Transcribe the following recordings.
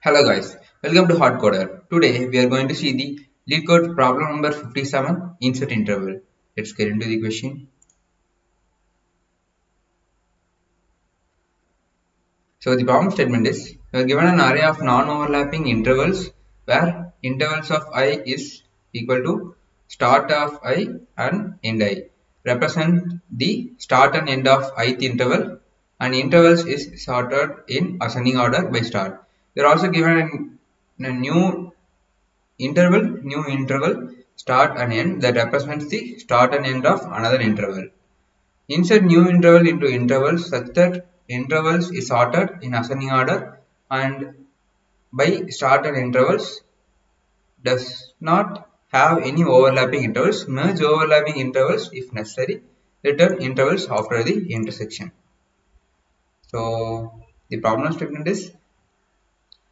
Hello guys, welcome to Hardcoder. Today we are going to see the lead code problem number 57, insert interval. Let's get into the question. So the problem statement is, we are given an array of non-overlapping intervals where intervals of I is equal to start of I and end I. Represent the start and end of ith interval, and intervals is sorted in ascending order by start. We are also given a new interval, start and end, that represents the start and end of another interval. Insert new interval into intervals such that intervals is sorted in ascending order, and by start and intervals does not have any overlapping intervals. Merge overlapping intervals if necessary. Return intervals after the intersection. So the problem statement is,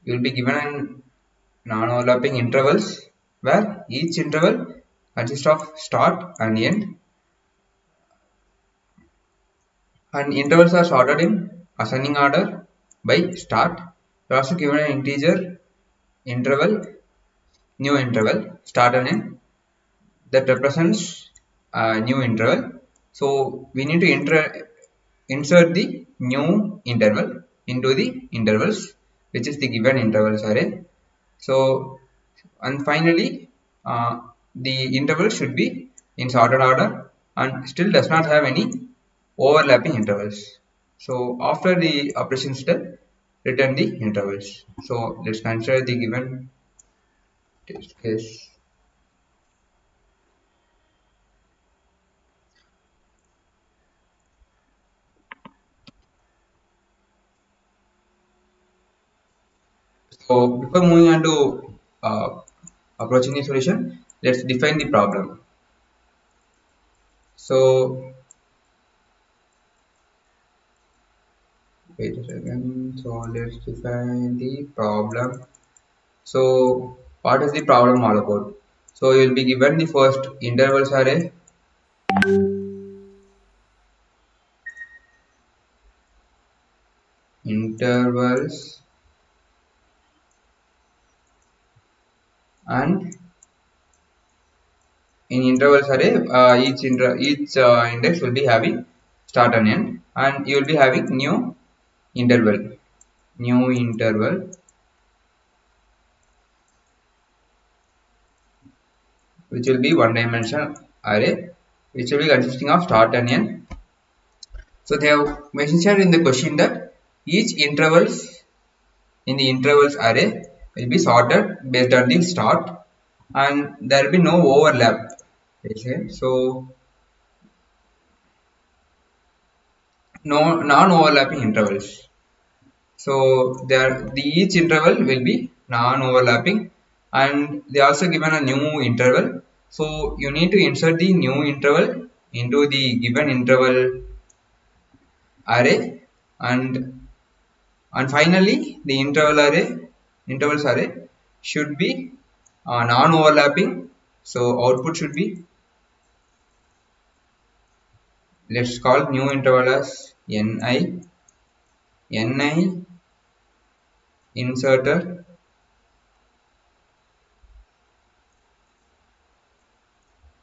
you will be given an non-overlapping intervals where each interval consists of start and end, and intervals are sorted in ascending order by start. We are also given an integer interval, new interval, start and end, that represents a new interval. So we need to insert the new interval into the intervals, which is the given intervals array. So, and finally the interval should be in sorted order and still does not have any overlapping intervals. So after the operation step, return the intervals. So let's consider the given test case. So before moving on to approaching the solution, let's define the problem. So wait a second. So let's define the problem. So what is the problem all about? So you will be given the first intervals array, intervals, and in intervals array, each index will be having start and end, and you will be having interval, new interval, which will be one dimensional array, which will be consisting of start and end. So they have mentioned in the question that each intervals in the intervals array will be sorted based on the start, and there will be no overlap. Okay, so no non-overlapping intervals. So each interval will be non-overlapping, and they also given a new interval. So you need to insert the new interval into the given interval array, and finally the intervals array should be non-overlapping. So output should be, let's call new interval as ni inserted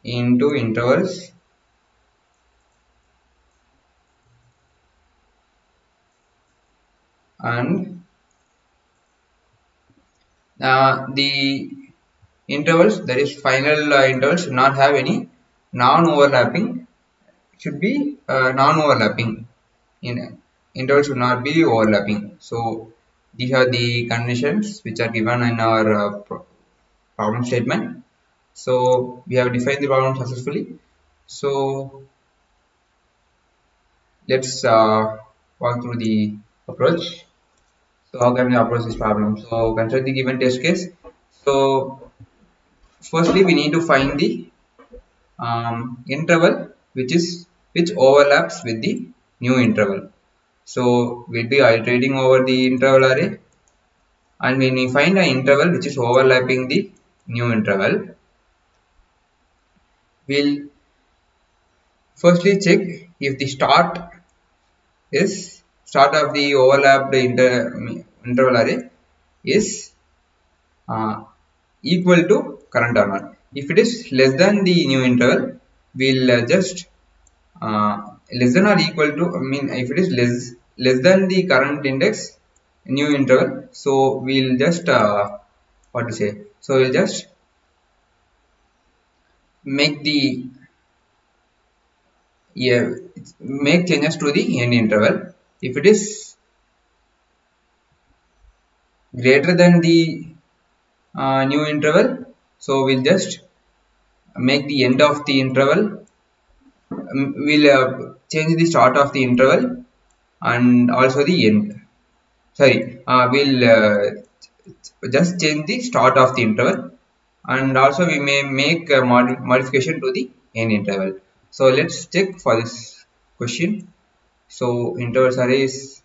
into intervals, and the intervals, that is final intervals, should not have any non-overlapping, should be non-overlapping, in intervals should not be overlapping. So these are the conditions which are given in our problem statement. So we have defined the problem successfully. So let's walk through the approach. So how can we approach this problem? So consider the given test case. So firstly we need to find the interval which overlaps with the new interval. So we'll be iterating over the interval array, and when we find an interval which is overlapping the new interval, we'll firstly check if the start of the overlapped interval array is uh, equal to current or not. If it is less than the new interval, we'll just less than or equal to, I mean, if it is less than the current index new interval, so we'll just what to say, so we'll just make the, yeah, make changes to the end interval. If it is greater than the new interval, so we'll just make the end of the interval, we'll change the start of the interval and also the end, sorry, we'll just change the start of the interval, and also we may make a modification to the end interval. So let's check for this question. So intervals arrays,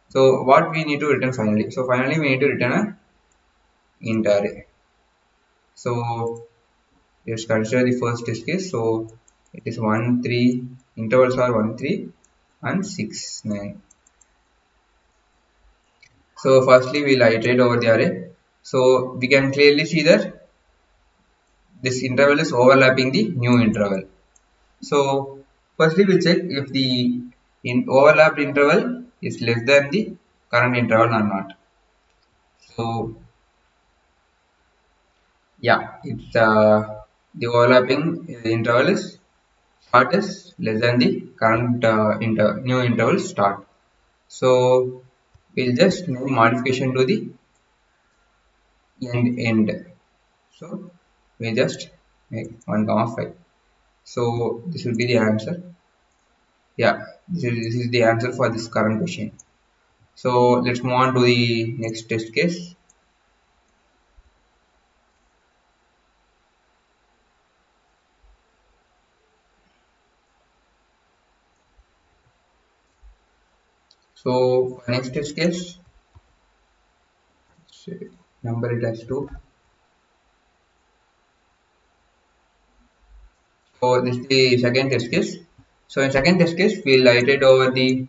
so what we need to return finally, so finally we need to return a int array. So let's consider the first test case. So it is 1 3, intervals are 1 3 and 6 9. So firstly we'll iterate over the array. So we can clearly see that this interval is overlapping the new interval. So firstly we'll check if the overlapped interval is less than the current interval or not. So yeah, it's the overlapping interval is start is less than the current new interval start. So we'll just make modification to the end. So we just make 1 comma 5. So this will be the answer. Yeah, this is the answer for this current question. So let's move on to the next test case. So next test case, number it as 2. So this is the second test case. So in second test case, we'll iterate over the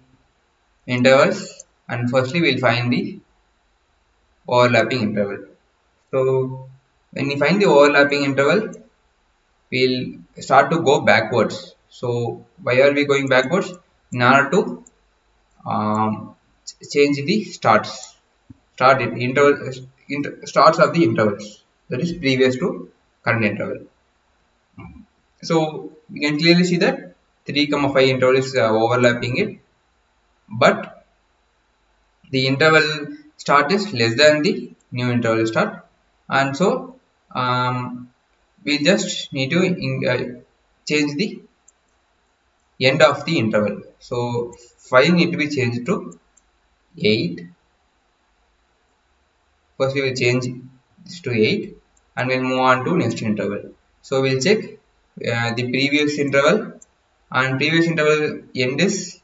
intervals, and firstly we'll find the overlapping interval. So when we find the overlapping interval, we'll start to go backwards. So why are we going backwards? In order to change the start it interval, starts of the intervals, that is previous to current interval. So we can clearly see that 3 comma 5 interval is overlapping it, but the interval start is less than the new interval start, and so we just need to change the end of the interval. So 5 need to be changed to 8. First we will change this to 8 and we'll move on to next interval. So we'll check the previous interval, and previous interval end is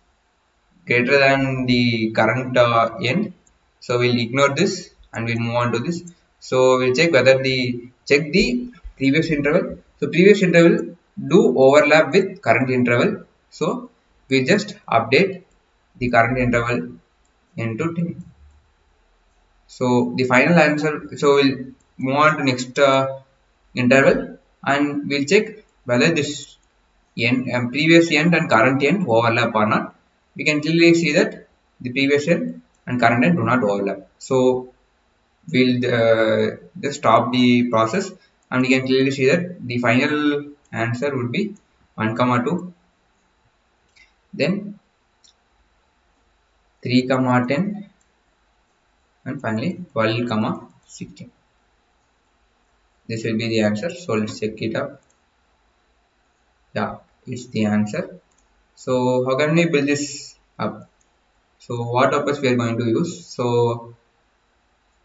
greater than the current end. So we'll ignore this and we'll move on to this. So we'll check whether check the previous interval. So previous interval do overlap with current interval. So we just update the current interval into 10. So the final answer, so we'll move on to next interval and we'll check whether this end previous end and current end overlap or not. We can clearly see that the previous end and current end do not overlap. So we'll just stop the process and we can clearly see that the final answer would be 1 comma 2, then 3 comma 10, and finally 12 comma 16. This will be the answer. So let's check it out. Yeah, it's the answer. So how can we build this up? So what purpose we are going to use? So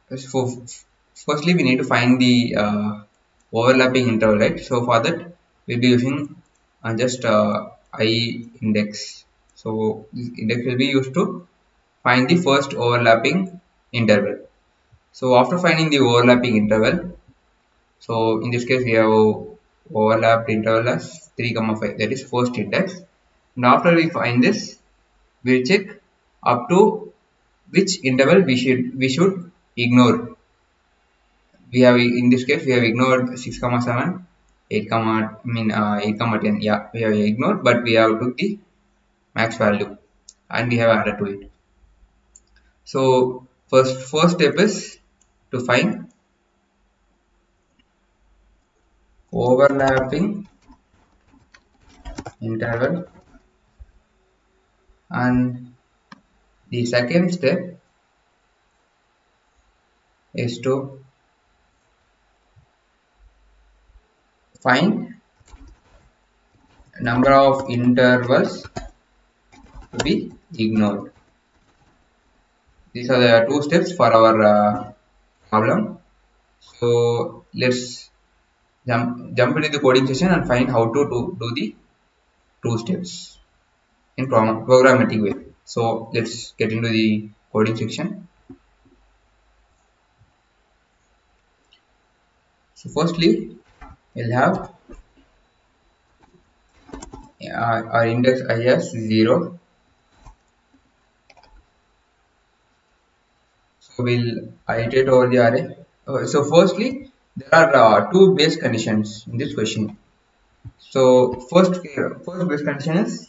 firstly we need to find the overlapping interval, right? So for that we'll be using just I index. So this index will be used to find the first overlapping interval. So after finding the overlapping interval, so in this case we have overlapped interval as 3 comma 5, that is first index. And after we find this, we'll check up to which interval we should ignore. we have, in this case we have ignored 6 comma 7, 8 comma, 8 comma 10. Yeah, we have ignored, but we have took the max value and we have added to it. So first step is to find overlapping interval, and the second step is to find number of intervals to be ignored. These are the two steps for our problem. So let's jump into the coding session and find how to do the two steps in programmatic way. So let's get into the coding section. So firstly, we'll have our index I as 0. So we'll iterate over the array. So firstly, there are two base conditions in this question. So first base condition is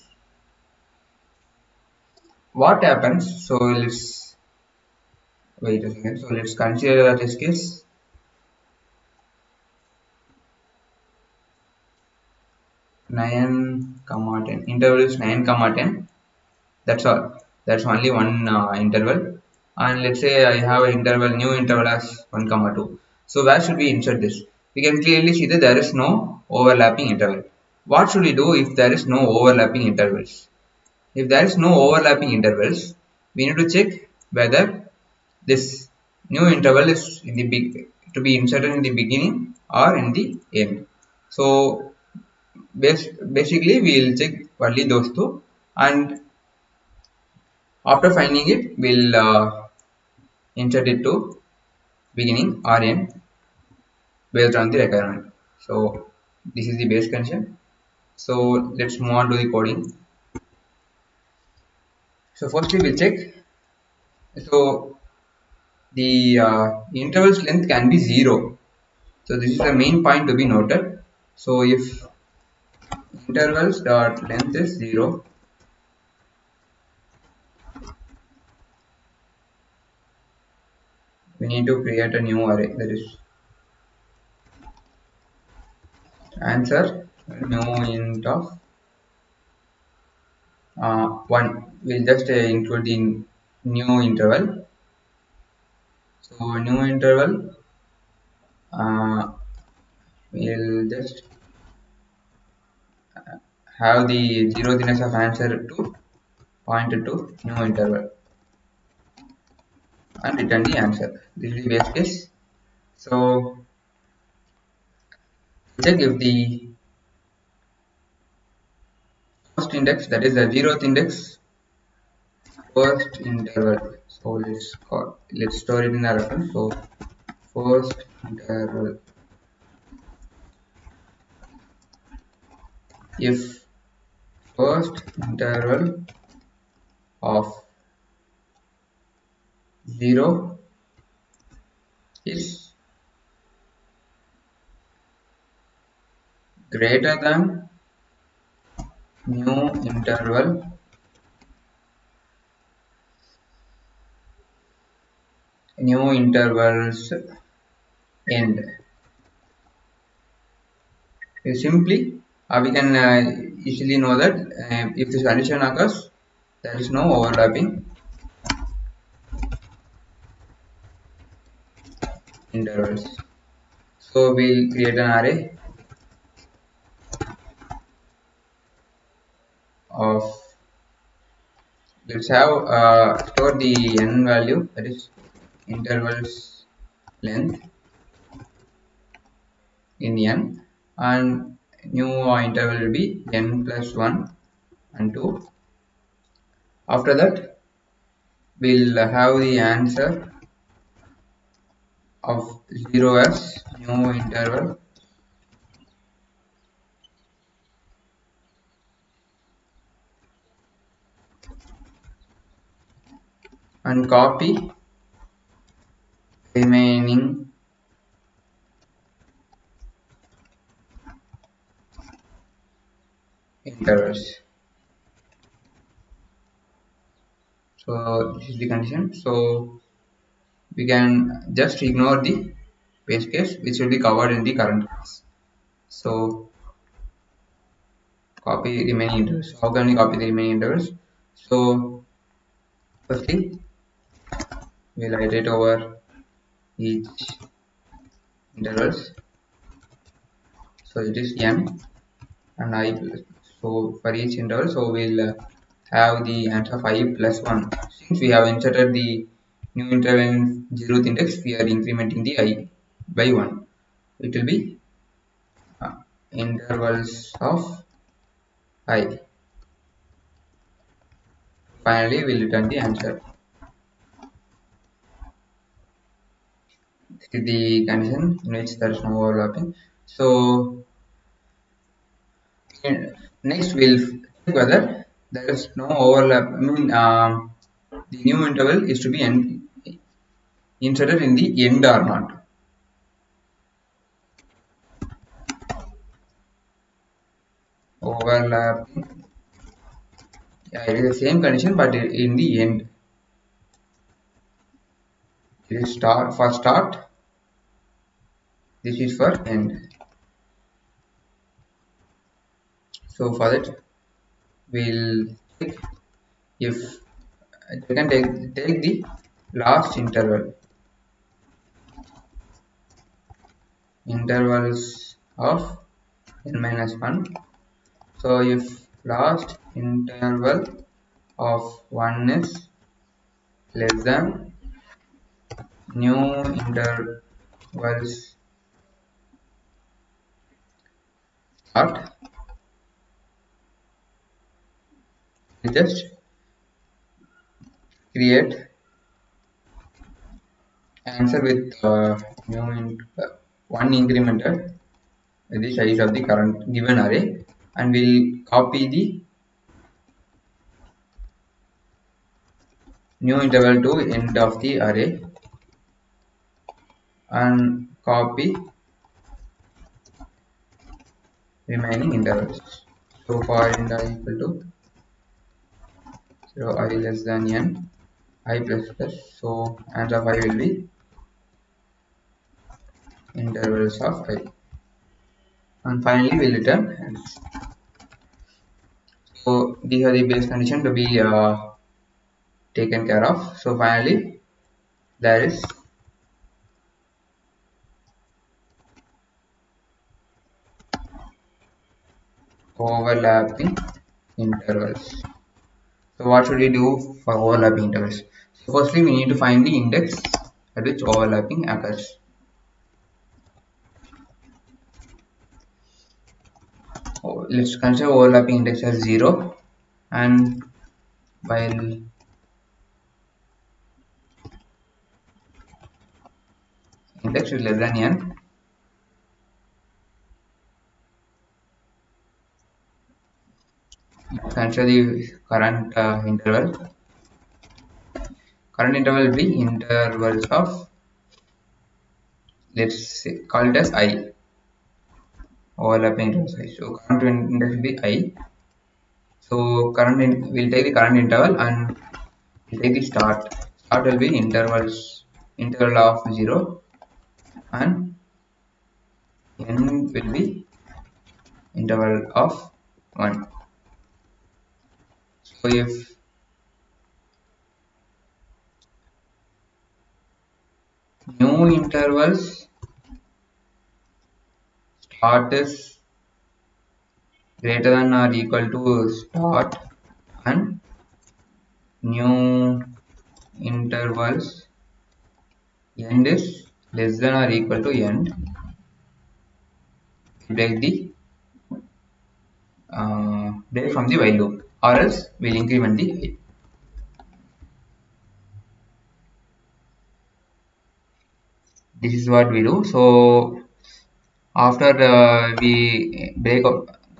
what happens. So let's wait a second. So let's consider this case 9 comma 10. Interval is 9 comma 10. That's all. That's only one interval. And let's say I have an interval, new interval as 1 comma 2. So where should we insert this? We can clearly see that there is no overlapping interval. What should we do if there is no overlapping intervals? If there is no overlapping intervals, we need to check whether this new interval is in the to be inserted in the beginning or in the end. So basically we will check only those two, and after finding it we'll insert it to beginning or end based on the requirement. So this is the base condition. So let's move on to the coding. So firstly we'll check. So the interval's length can be 0. So this is the main point to be noted. So if intervals dot length is 0, we need to create a new array, that is answer new int of 1. We'll just include the new interval. So new interval, we'll just have the zeroth of answer to pointed to new interval and return the answer. This is the base case. So check if the first index, that is the zeroth index, first interval. So let's store it in a reference. So first interval, if first interval of 0 is greater than new intervals end. Simply we can easily know that if this condition occurs, there is no overlapping intervals. So we'll create an array of, let's have store the n value, that is intervals length in n, and new interval will be n plus 1 and 2. After that we'll have the answer of 0 as new interval, and copy remaining intervals. So this is the condition. So we can just ignore the base case, which will be covered in the current class. So copy remaining intervals. How can we copy the remaining intervals? So firstly we'll iterate over each intervals. So it is n and I plus. So for each interval, so we'll have the answer of I plus 1. Since we have inserted the new interval in 0th index, we are incrementing the I by 1. It will be intervals of I. Finally we'll return the answer. This is the condition in which there is no overlapping. So next we'll check whether there is no overlap. I mean the new interval is to be inserted in the end or not. Overlapping, yeah, it is the same condition but in the end. It is start for start, this is for end. So for that we'll check if we can take the last intervals of n minus 1. So if last interval of 1 is less than new intervals start, we just create answer with one incremented the size of the current given array, and we'll copy the new interval to end of the array and copy remaining intervals. So for end I equal to 0 I less than n I plus plus, so answer of I will be intervals of I, and finally we'll return ends. So these are the base condition to be taken care of. So finally there is overlapping intervals. So what should we do for overlapping intervals? So firstly we need to find the index at which overlapping occurs. Let's consider overlapping index as 0, and while index is less than n, consider the current interval. Current interval will be intervals of, let's say, call it as I, overlapping intervals I. So current index will be I. So we'll take the current interval and we'll take the start. Start will be interval of 0, and n will be interval of 1. So if new intervals start is greater than or equal to start, and new intervals end is less than or equal to end, break from the while loop, or else we'll increment the I. This is what we do. So after we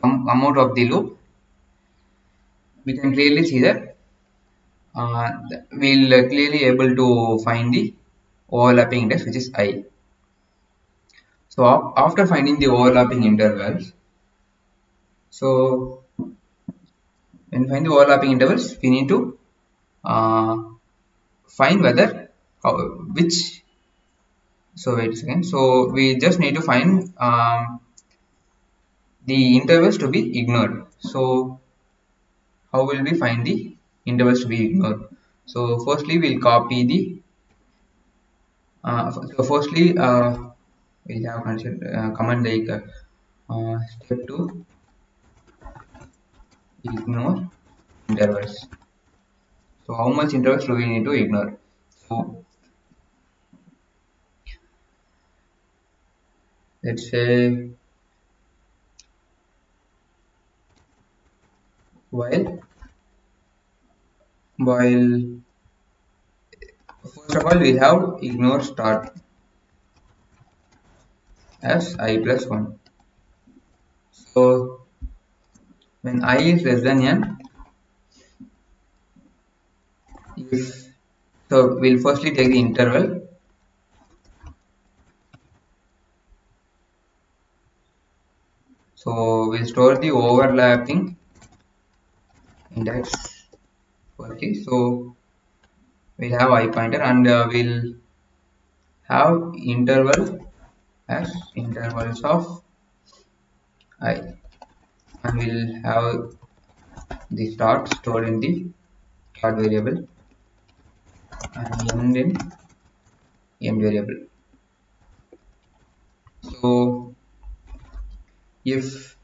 come out of the loop, we can clearly see that we'll clearly able to find the overlapping index, which is I. So after finding the overlapping intervals, so when we find the overlapping intervals, we need to uh, find whether which. So wait a second. So we just need to find the intervals to be ignored. So how will we find the intervals to be ignored? So firstly, we'll copy the. So firstly, we'll have command like step 2 ignore intervals. So how much intervals do we need to ignore? So let's say while first of all we have ignore start as I plus 1. So when I is less than n, if so we'll firstly take the interval. So we'll store the overlapping index. Okay, so we'll have I pointer and we'll have interval as intervals of I, and we'll have the start stored in the start variable and end in end variable. So if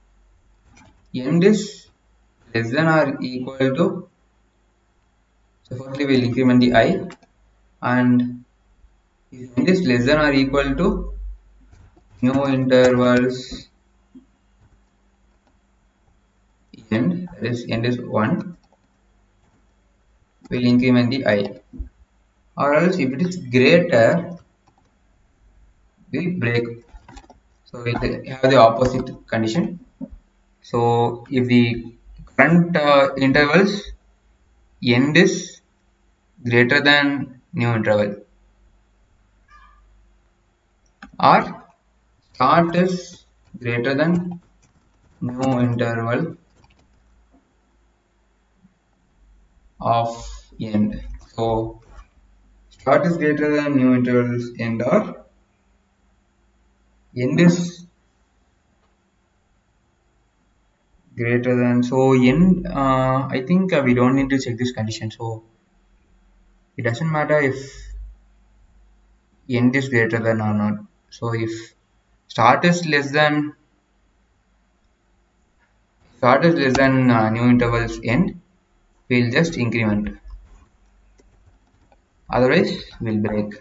end is less than or equal to, so firstly we'll increment the I, and if end is less than or equal to new intervals end, that is end is 1, we'll increment the I, or else if it is greater we'll break. So we'll have the opposite condition. So if the current intervals end is greater than new interval or start is greater than new interval of end. So start is greater than new intervals end, or end is greater than, so end I think we don't need to check this condition, so it doesn't matter if end is greater than or not. So if start is less than new intervals end, we'll just increment, otherwise we'll break.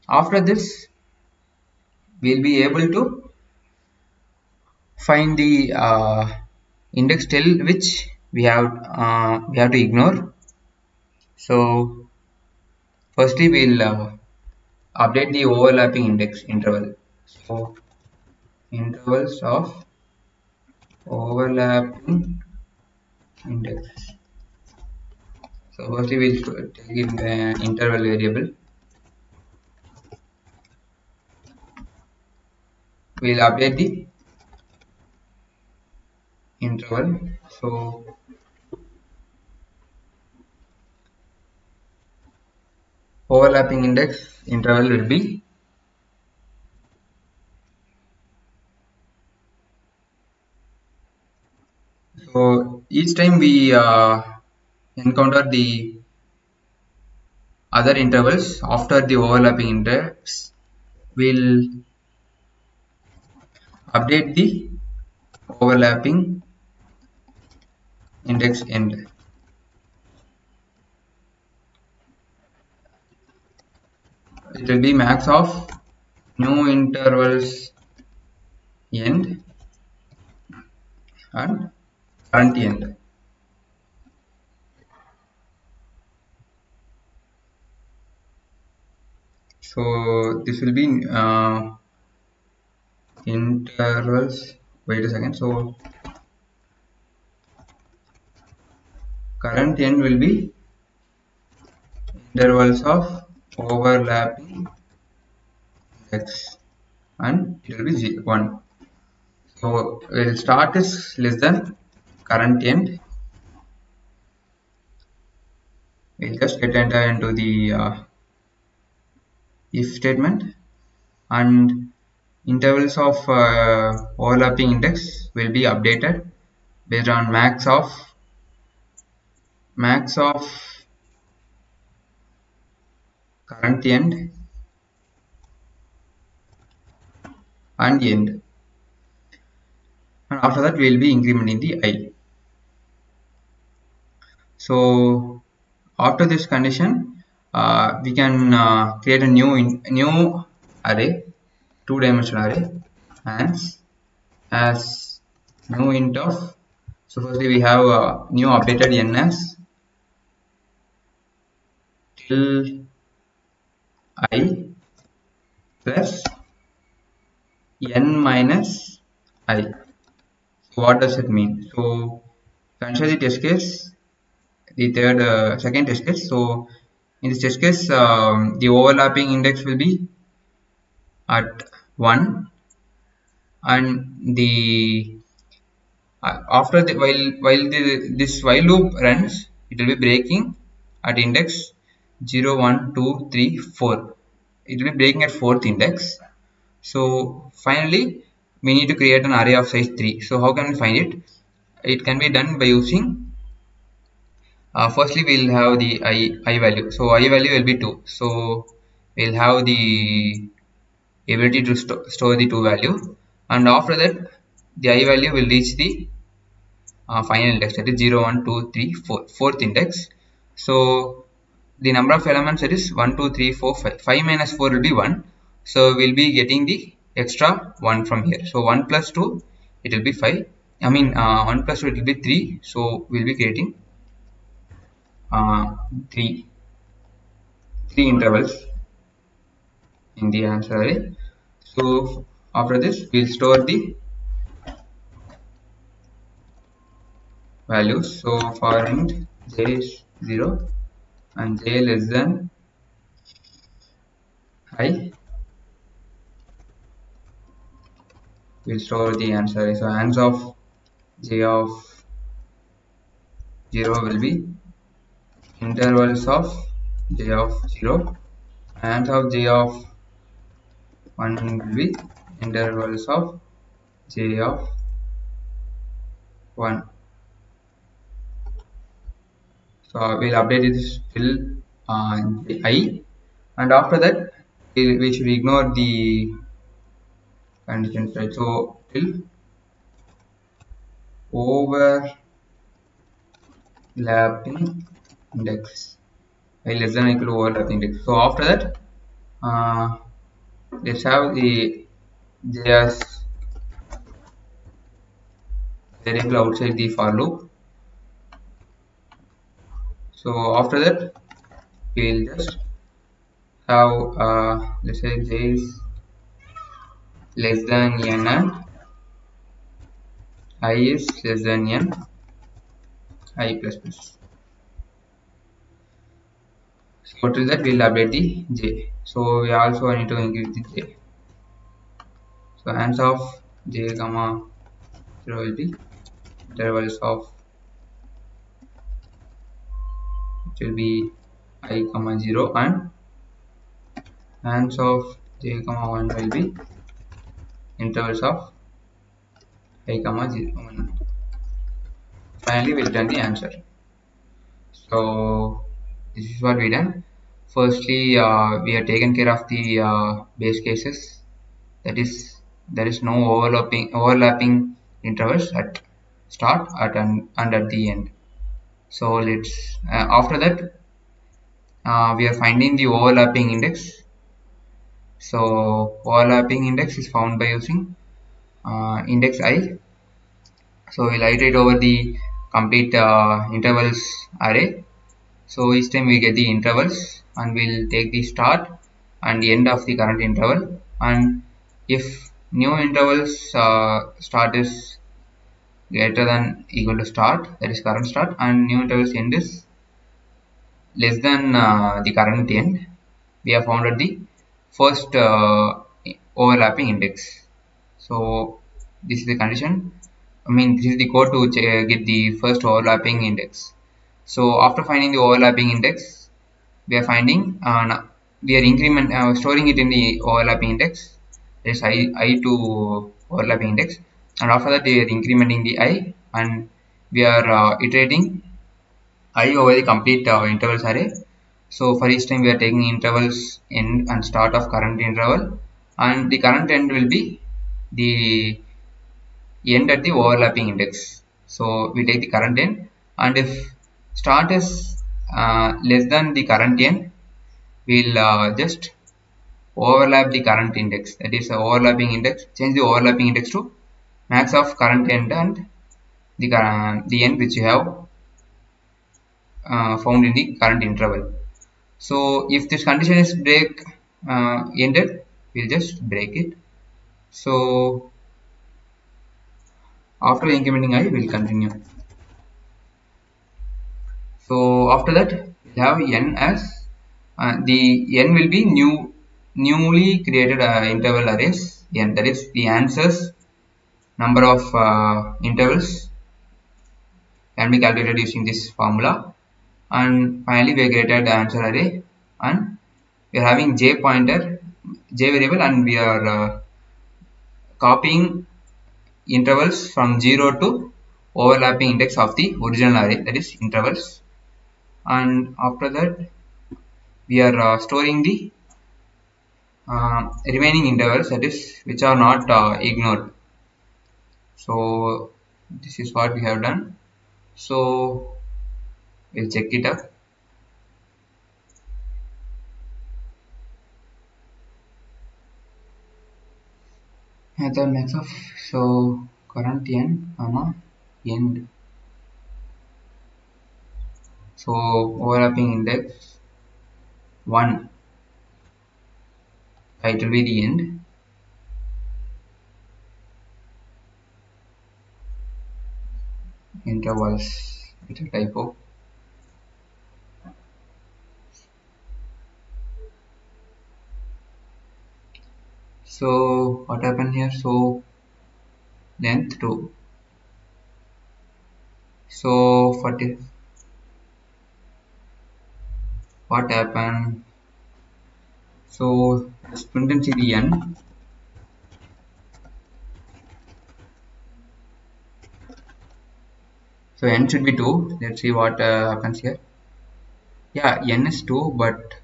After this we'll be able to find the index till which we have to ignore. So firstly we'll update the overlapping index interval. So intervals of overlapping index. So firstly we'll take in the interval variable. We'll update the interval. So overlapping index interval will be so each time we encounter the other intervals after the overlapping index, we'll update the overlapping index end. It will be max of new intervals end and current end. So this will be intervals. Wait a second. So current end will be intervals of overlapping index, and it will be 1. So we'll start is less than current end. We'll just get enter into the if statement, and intervals of overlapping index will be updated based on max of current end and end, and after that we will be incrementing the I. So after this condition, we can create a new array, two-dimensional array, as new int of. So firstly we have new updated n as till I plus n minus I. So what does it mean? So consider the test case, the second test case. So in this test case, the overlapping index will be at 1, and the after the this while loop runs, it will be breaking at index 0 1 2 3 4. It will be breaking at fourth index. So finally we need to create an array of size 3. So how can we find it? It can be done by using firstly we'll have the I value. So I value will be 2. So we'll have the ability to store the 2 value, and after that the I value will reach the final index, that is 0 1 2 3 4, fourth index. So the number of elements, that is 1 2 3 4 5. 5 minus 4 will be 1. So we'll be getting the extra 1 from here. So 1 plus 2 it will be 5. I mean 1 plus 2 it will be 3. So we'll be creating uh, 3 intervals in the answer array. So after this we'll store the values. So for int j is 0 and j less than I, we'll store the answer. So ans of j of 0 will be intervals of j of 0, ans of j of 1 will be intervals of j of 1. So we'll update this till I, and after that we should ignore the conditions, right? So till overlapping index, I less than or equal to overlapping index. So after that let's have the j as variable outside the for loop. So after that we'll just have let's say j is less than n and I is less than n I plus plus. So till that we'll update the j. So we also need to increase the j. So ans of j comma 0 will be intervals of, it will be I comma 0, and ans of j comma 1 will be intervals of I comma 0 1. Finally we'll return the answer. So this is what we done. Firstly we have taken care of the base cases, that is there is no overlapping intervals at start, at and at the end. So let's after that we are finding the overlapping index. So overlapping index is found by using index I. So we'll iterate over the complete intervals array. So each time we get the intervals, and we'll take the start and the end of the current interval, and if new intervals start is greater than equal to start, that is current start, and new intervals end is less than the current end, we have found at the first overlapping index. So this is the condition. I mean, this is the code to get the first overlapping index. So after finding the overlapping index, we are finding we are storing it in the overlapping index. There is I to overlapping index, and after that we are incrementing the I, and we are iterating I over the complete intervals array. So for each time we are taking intervals end and start of current interval, and the current end will be the end at the overlapping index. So we take the current end, and if start is less than the current end, we'll just overlap the current index. That is overlapping index. Change the overlapping index to max of current end and the end which you have found in the current interval. So if this condition is ended, we'll just break it. So after incrementing I, will continue. So after that, we have n as the n will be newly created interval arrays. N, that is the answers number of intervals can be calculated using this formula. And finally we created the answer array, and we are having j variable, and we are copying intervals from 0 to overlapping index of the original array, that is intervals. And after that we are storing the remaining intervals, that is which are not ignored. So this is what we have done. So we'll check it up. Method max of, so current n comma end, so overlapping index 1, it will be the end. Intervals, it's a typo. So what happened here? So length 2. So 40, what happened? So let's print and see the n. So n should be 2. Let's see what happens here. Yeah, n is 2, but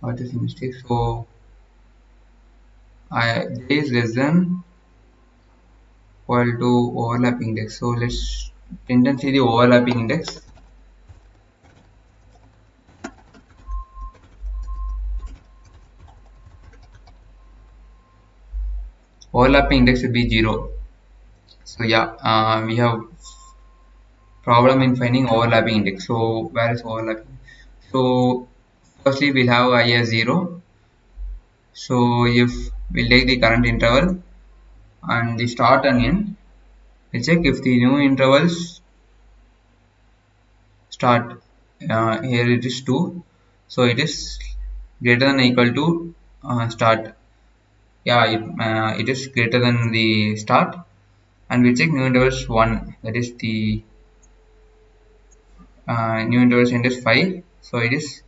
what is the mistake? So j is less than equal to overlapping index. So let's print and see the overlapping index. Overlapping index will be 0. So yeah, we have problem in finding overlapping index. So where is overlapping? So firstly we'll have I as 0. So if we'll take the current interval and the start and end, we'll check if the new intervals start. Here it is 2, so it is greater than or equal to start. Yeah, it is greater than the start, and we check new intervals 1, that is the new intervals end is 5, so it is,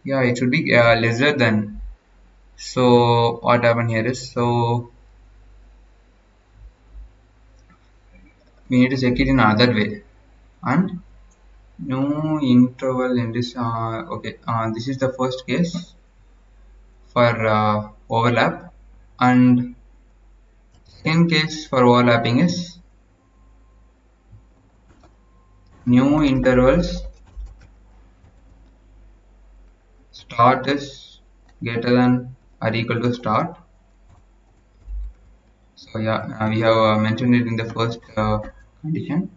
yeah, it should be lesser than. So what happened here is, so we need to check it in another way, and new interval in this okay, this is the first case for overlap, and second case for overlapping is new intervals start is greater than or equal to start. So yeah, we have mentioned it in the first condition.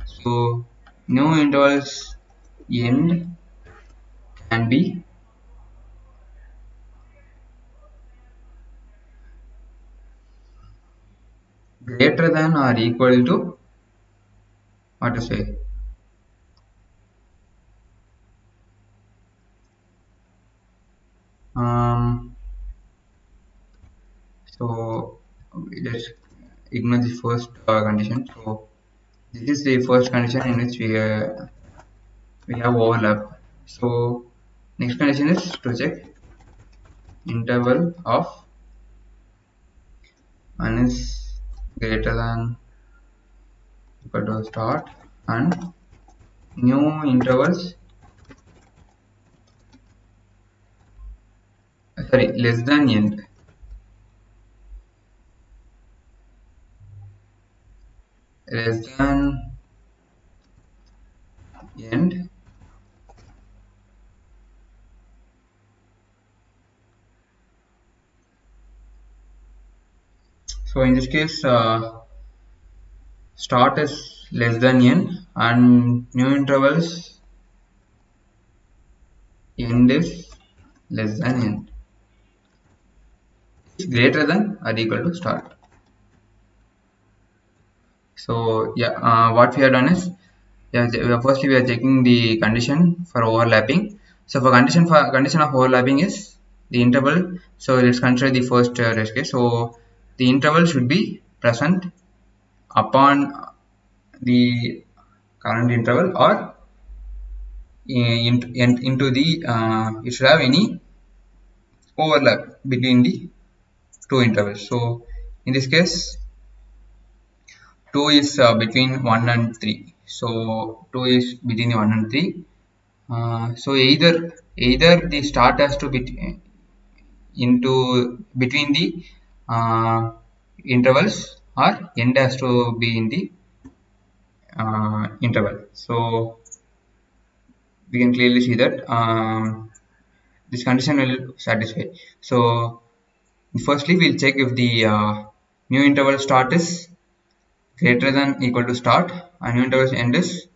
So new intervals end can be greater than or equal to, what to say, ignore the first condition. So this is the first condition in which we have overlap. So next condition is to check interval of n is greater than equal to start and new intervals, sorry, less than end. Less than end. So in this case, start is less than n and new intervals end is less than n. It's greater than or equal to start. So yeah, what we have done is, yeah, firstly we are checking the condition for overlapping. So for condition of overlapping is the interval. So let's consider the first test case. So the interval should be present upon the current interval or into the it should have any overlap between the two intervals. So in this case 2 is between 1 and 3. So 2 is between 1 and 3. So either the start has to be into between the intervals or end has to be in the interval. So we can clearly see that this condition will satisfy. So firstly we'll check if the new interval start is greater than equal to start and new interval end is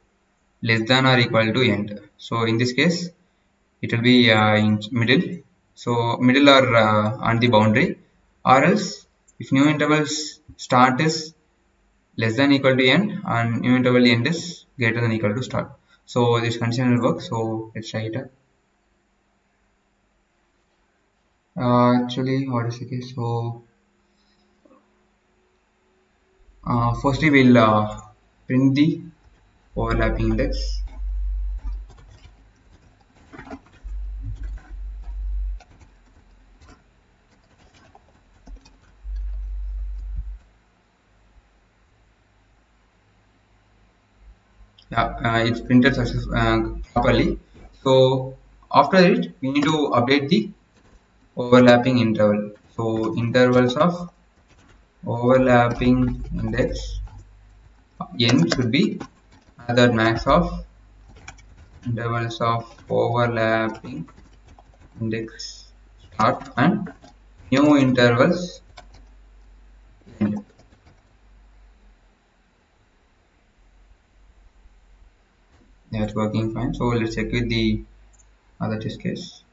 less than or equal to end. So in this case it will be in middle, so middle or on the boundary, or else if new intervals start is less than equal to end and new interval end is greater than equal to start. So this condition will work. So let's try it. Actually, what is the case? So firstly we'll print the overlapping index. Yeah, it's printed properly. So after it we need to update the overlapping interval. So intervals of overlapping index n should be another max of intervals of overlapping index start and new intervals end. That's working fine. So let's check with the other test case.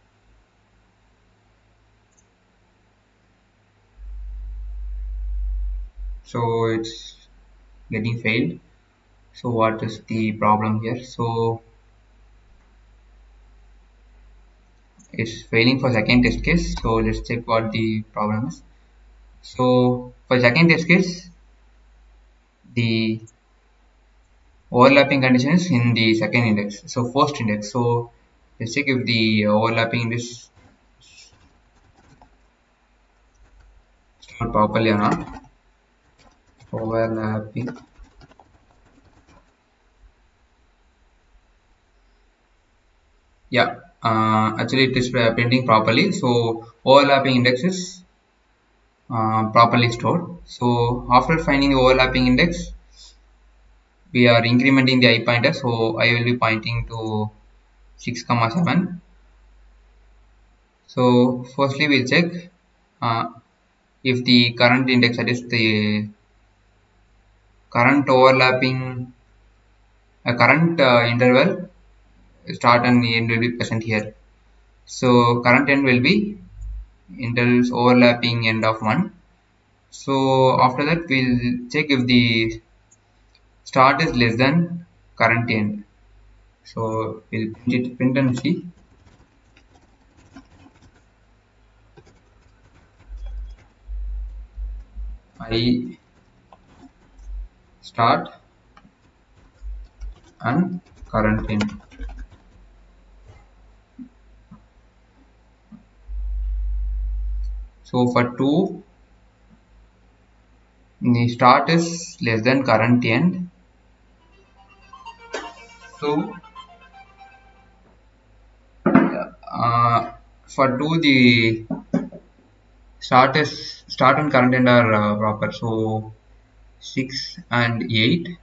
So it's getting failed. So what is the problem here? So it's failing for second test case. So let's check what the problem is. So for second test case, the overlapping condition is in the second index, so first index. So let's check if the overlapping index stored properly or not. Overlapping, yeah, actually it is printing properly. So overlapping index is properly stored. So after finding the overlapping index, we are incrementing the I pointer. So I will be pointing to 6,7. So firstly we'll check uh, if the current index, that is the current overlapping current interval start and end will be present here. So current end will be intervals overlapping end of 1. So after that we'll check if the start is less than current end. So we'll print and see. I start and current end. So for 2, the start is less than current end. So for 2, the start and current end are proper. So 6 and 8.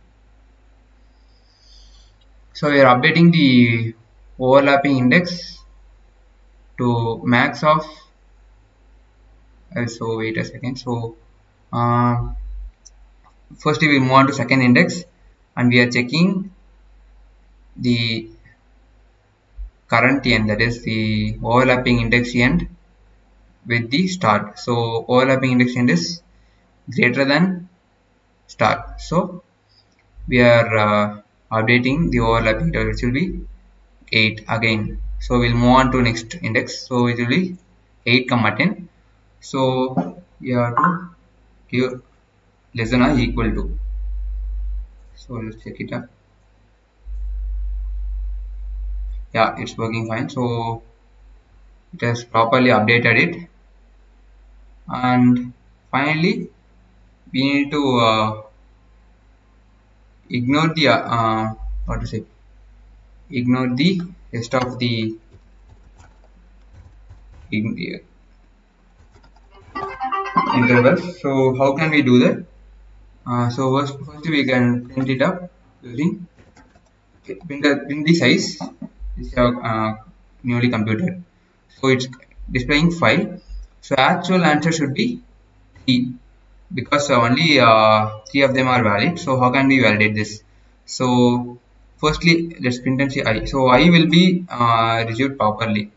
So we are updating the overlapping index to max of so wait a second. So uh, first we move on to second index, and we are checking the current end, that is the overlapping index end with the start. So overlapping index end is greater than start. So we are updating the overlapping index, which will be 8 again. So we'll move on to next index. So it will be 8 comma 10. So we have to give less than or equal to. So let's check it out. Yeah, it's working fine. So it has properly updated it. And finally, we need to ignore the what to say, ignore the rest of the intervals. So how can we do that? So first we can print it up using print the size. This is newly computed. So it's displaying 5. So actual answer should be 3, because only 3 of them are valid. So how can we validate this? So firstly, let's print and see I. So I will be received properly.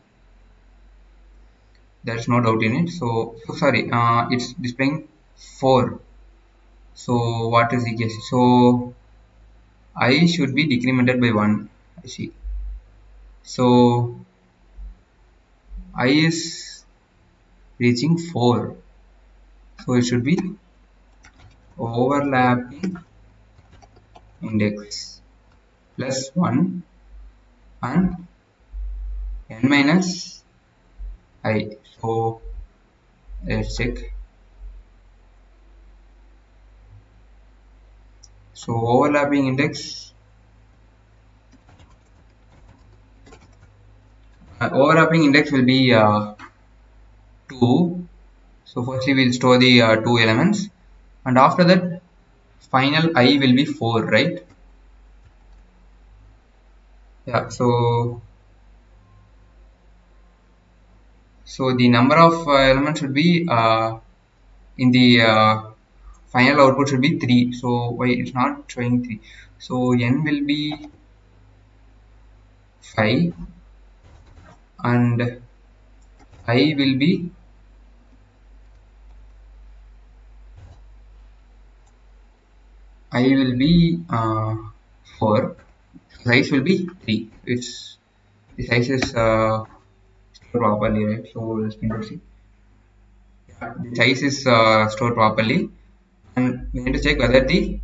There's no doubt in it. So sorry, it's displaying 4. So what is the case? So I should be decremented by 1. I see. So I is reaching 4. So it should be overlapping index plus 1 and n minus I. So let's check. So overlapping index will be 2. So firstly we'll store the 2 elements, and after that final I will be 4, right? Yeah. So the number of elements should be in the final output should be 3. So why it's not showing 3? So n will be 5 and I will be 4. Size will be 3. It's the size is stored properly, right? So let's print and see. Yeah, the size is stored properly, and we need to check whether the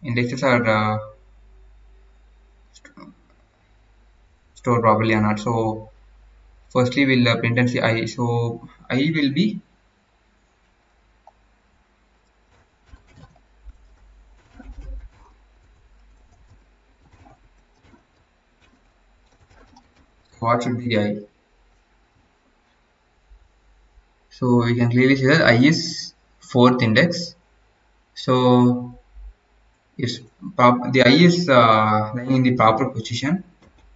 indexes are stored properly or not. So firstly we'll print and see I. So I will be what should be the I? So we can clearly see that I is 4th index. So it's the I is lying in the proper position.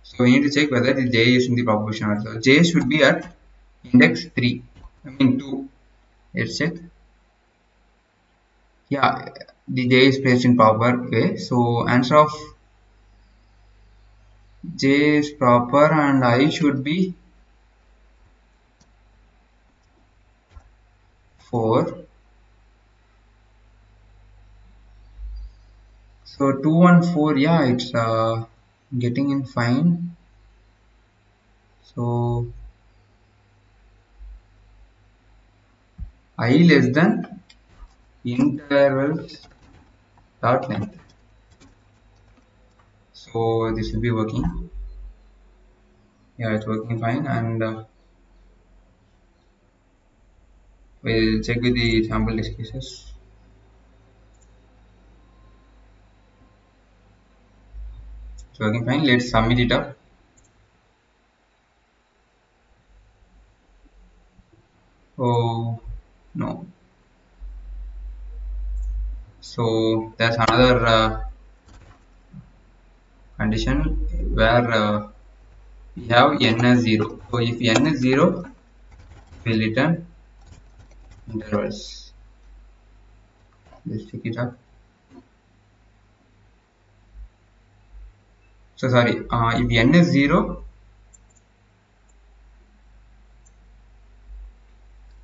So we need to check whether the J is in the proper position also. J should be at index 3. I mean 2. Let's check. Yeah, the J is placed in proper way. So answer of J is proper, and I should be 4. So 2 and 4, yeah, it's getting in fine. So I less than intervals dot length. So this will be working. Yeah, it's working fine, and we'll check with the sample test cases. It's working fine. Let's submit it up. Oh no. So there's another condition where we have n as 0. So if n is 0, we'll return intervals. Let's check it up. So sorry, if n is 0,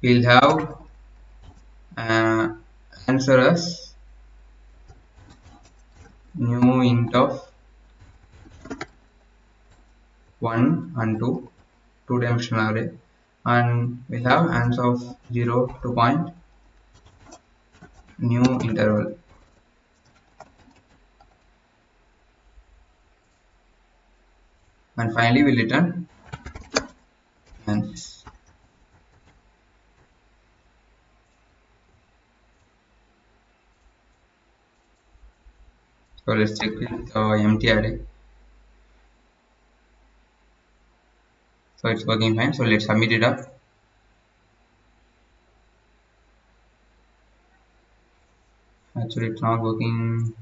we'll have uh, answer as new int of 1 and 2, two-dimensional array, and we'll have answer of 0 to point new interval, and finally we'll return ans. So let's check with empty array. So it's working fine. So let's submit it up. Actually, it's not working.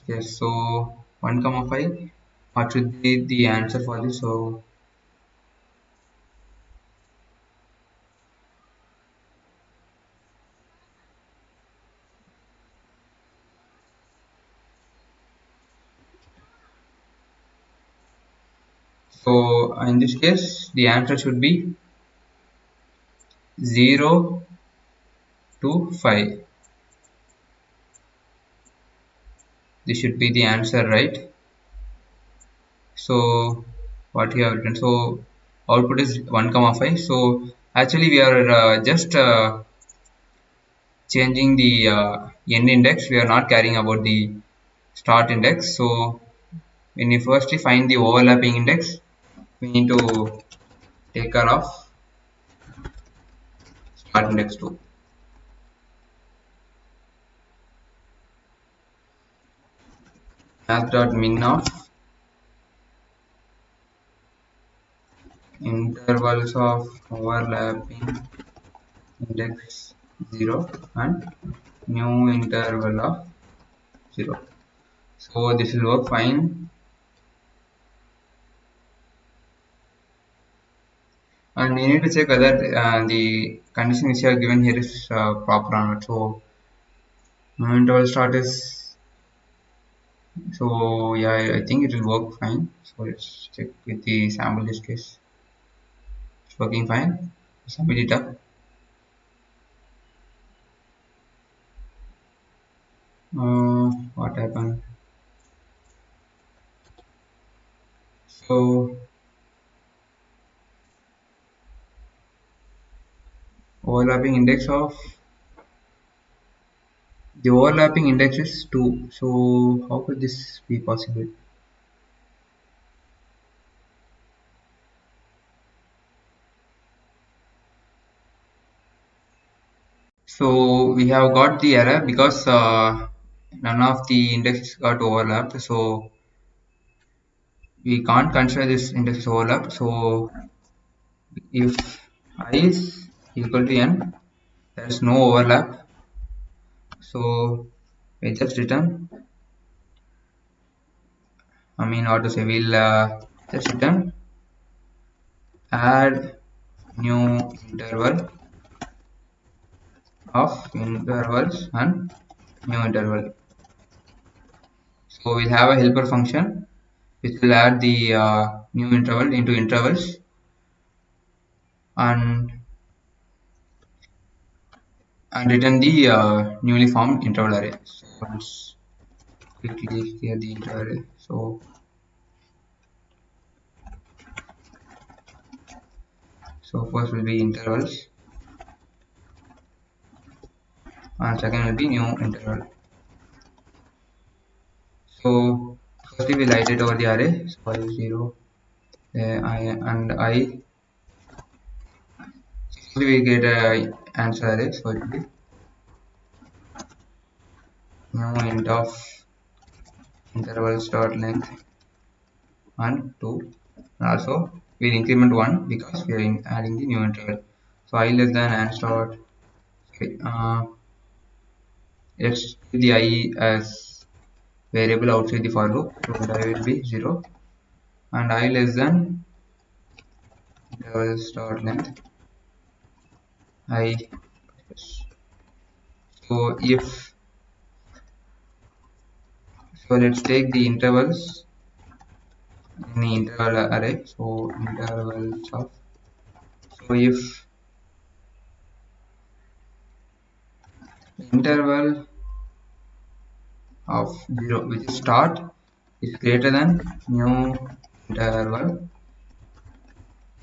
Yes. So 1 comma 5. What should be the answer for this? So in this case, the answer should be 0 to 5. This should be the answer, right? So what you have written? So output is 1 comma 5. So actually we are just changing the end index. We are not caring about the start index. So when you firstly find the overlapping index, we need to take care of start index too. Math dot min of intervals of overlapping index 0 and new interval of 0. So this will work fine, and you need to check whether the condition which you are given here is proper or not. So new interval start is, so yeah, I think it will work fine. So let's check with the sample test case. It's working fine. Submit it up. What happened? So overlapping index of the overlapping index is 2. So how could this be possible? So we have got the error because none of the indexes got overlapped. So we can't consider this index as overlapped. So if I is equal to n, there is no overlap. So we just return. I mean, what to say? We'll just return add new interval of intervals and new interval. So we'll have a helper function which will add the new interval into intervals and return the newly formed interval array. So let's quickly clear the interval array. So first will be intervals and second will be new interval. So firstly we'll iterate over the array. So I 0, I and I. So we get a answer array. So it will be new int of intervals dot length and 2, and also we'll increment 1 because we are adding the new interval. So I less than and start, let's keep the I as variable outside the for loop, so that I will be 0, and I less than interval start length I. So if, so let's take the intervals in the interval array. So intervals of, so if interval of 0 which is start is greater than new interval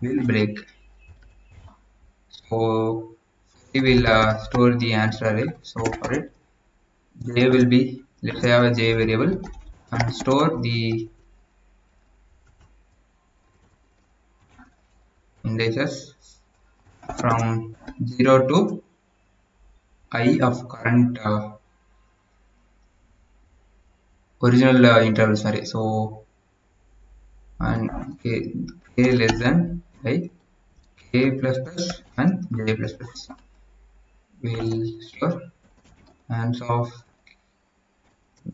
will break. So we will store the answer array. So for it, j will be, let's say I have a j variable, and store the indices from 0 to I of current original interval array. So and k less than I, k plus plus and j plus plus will store hands of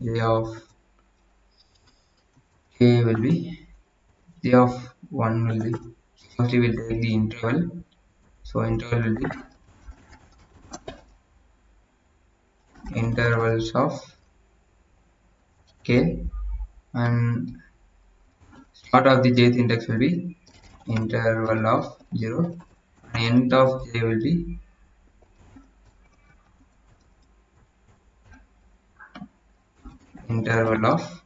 j of k will be, j of 1 will be, firstly we'll take the interval. So interval will be intervals of k, and start of the jth index will be interval of 0, and end of j will be interval of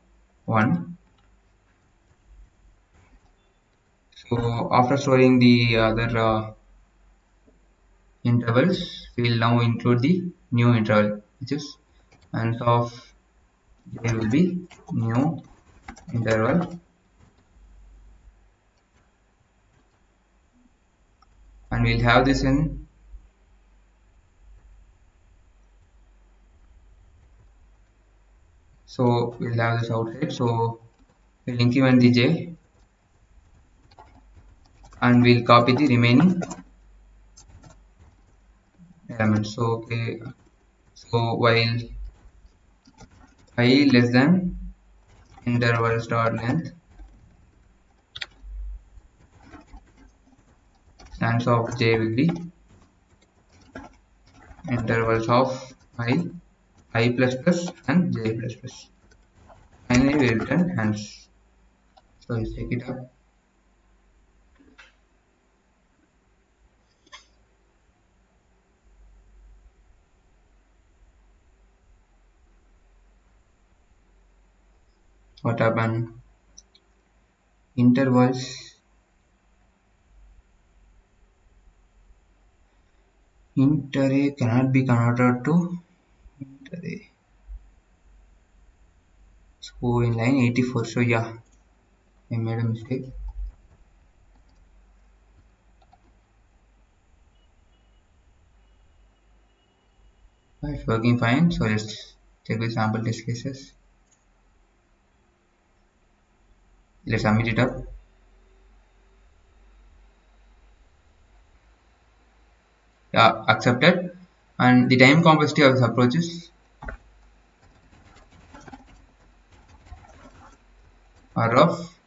1. So after storing the other intervals, we will now include the new interval, which is ans of j will be new interval, and we'll have this in, so we'll have this outside. So we'll increment the j and we'll copy the remaining elements. So okay, so while I less than interval start length ans of j will be intervals of I plus plus and j plus plus. Finally we return hands. So let's check it up. What happened? Intervals int array cannot be converted to int array. So in line 84, so yeah, I made a mistake. It's working fine. So let's check the sample test cases. Let's submit it up. Yeah, accepted. And the time complexity of this approach is R of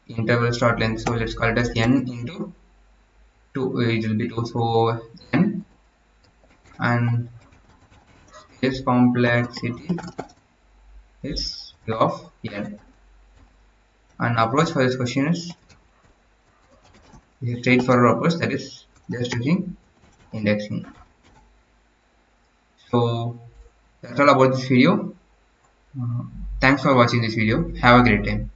interval start length. So let's call it as n into 2. It will be 2. So n, and this complexity is u of n. And approach for this question is a straightforward approach, that is just using indexing. So that's all about this video. Thanks for watching this video. Have a great time.